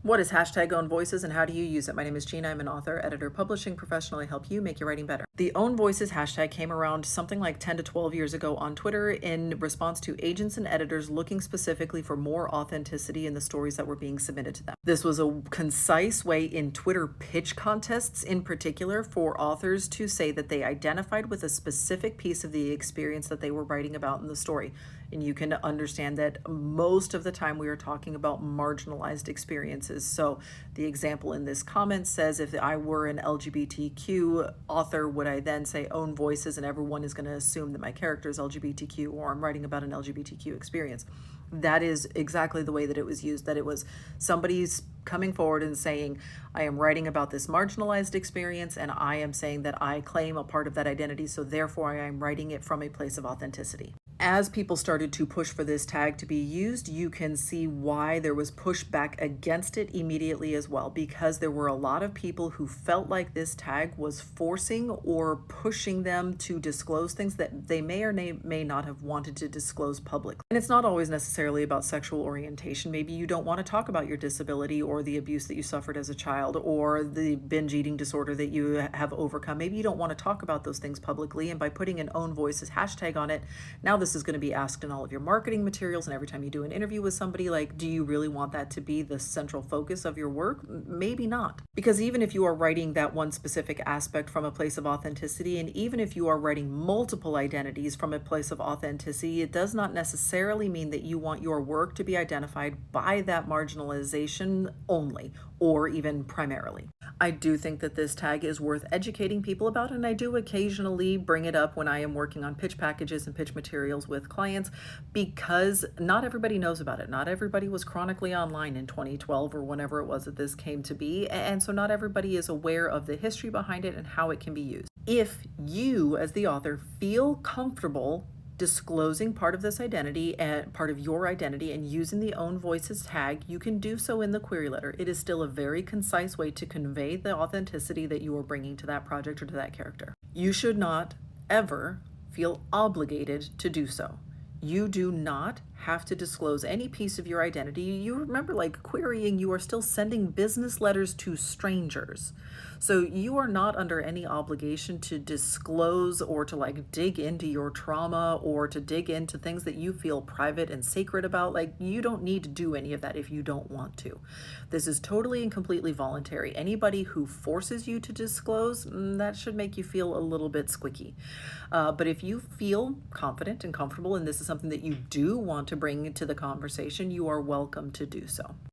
What is hashtag Own Voices and how do you use it? My name is Gina. I'm an author, editor, publishing professional. I help you make your writing better. The Own Voices hashtag came around something like 10 to 12 years ago on Twitter in response to agents and editors looking specifically for more authenticity in the stories that were being submitted to them. This was a concise way in Twitter pitch contests in particular for authors to say that they identified with a specific piece of the experience that they were writing about in the story. And you can understand that most of the time we are talking about marginalized experiences. So the example in this comment says, if I were an LGBTQ author, would I then say own voices and everyone is going to assume that my character is LGBTQ or I'm writing about an LGBTQ experience? That is exactly the way that it was used, that it was somebody's coming forward and saying, I am writing about this marginalized experience and I am saying that I claim a part of that identity, so therefore I am writing it from a place of authenticity. As people started to push for this tag to be used, you can see why there was pushback against it immediately as well, because there were a lot of people who felt like this tag was forcing or pushing them to disclose things that they may or may not have wanted to disclose publicly. And it's not always necessarily about sexual orientation. Maybe you don't want to talk about your disability or the abuse that you suffered as a child or the binge eating disorder that you have overcome. Maybe you don't want to talk about those things publicly, and by putting an Own Voices hashtag on it, now this is going to be asked in all of your marketing materials and every time you do an interview with somebody. Like, do you really want that to be the central focus of your work? Maybe not. Because even if you are writing that one specific aspect from a place of authenticity, and even if you are writing multiple identities from a place of authenticity, it does not necessarily mean that you want your work to be identified by that marginalization only, or even primarily. I do think that this tag is worth educating people about, and I do occasionally bring it up when I am working on pitch packages and pitch materials with clients, because not everybody knows about it. Not everybody was chronically online in 2012 or whenever it was that this came to be, and so not everybody is aware of the history behind it and how it can be used. If you, as the author, feel comfortable disclosing part of this identity and part of your identity and using the Own Voices tag, you can do so in the query letter. It is still a very concise way to convey the authenticity that you are bringing to that project or to that character. You should not ever feel obligated to do so. You do not have to disclose any piece of your identity. You remember, like, querying, you are still sending business letters to strangers. So you are not under any obligation to disclose or to dig into your trauma or to dig into things that you feel private and sacred about. Like, you don't need to do any of that if you don't want to. This is totally and completely voluntary. Anybody who forces you to disclose, that should make you feel a little bit squicky. But if you feel confident and comfortable and this is something that you do want to bring to the conversation, you are welcome to do so.